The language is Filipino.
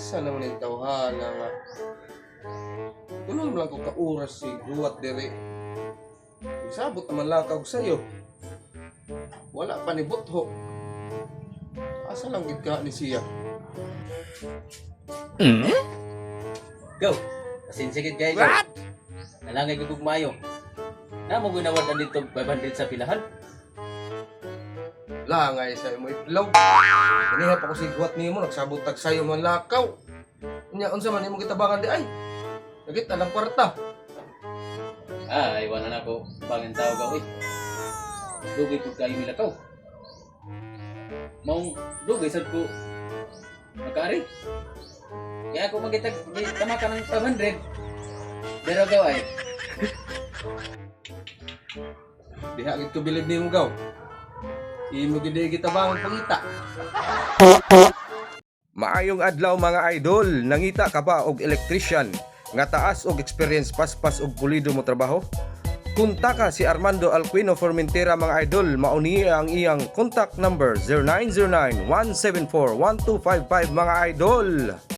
Asa naman yung tawhana nga. Kuno lang ko ka-oras si Duwat diri. Sabot naman lang kag sayo. Wala pa ni Butho. Asa lang gid ka ni siya? Go! Kasinsigit kayo. What? Nalangay ko mayo. Na mo ginawad ang dito 500 sa pilahan? Langay sa mo itlaw. Iniha pa ko si Duwat nimo nagsabot tag sayo man lakaw. Unya unsa man imo kitabangan di ay? Nagit na lang kwarta. Ay, wala na ko bangin tao gaw eh. Dugay ko kayo milakaw. Maong dugay sad ko makari. Kaya ako magitag tama ka ng 500. Pero gaw ay. Diha gid ko bilib nimo gaw. Imo gid kitabangan pangita. Maayong adlaw mga idol, nangita ka ba og electrician nga taas og experience paspas og pulido mo trabaho? Kunta ka si Armando Alquino Formentera mga idol, mauni ang iyang contact number 0909-174-1255 mga idol.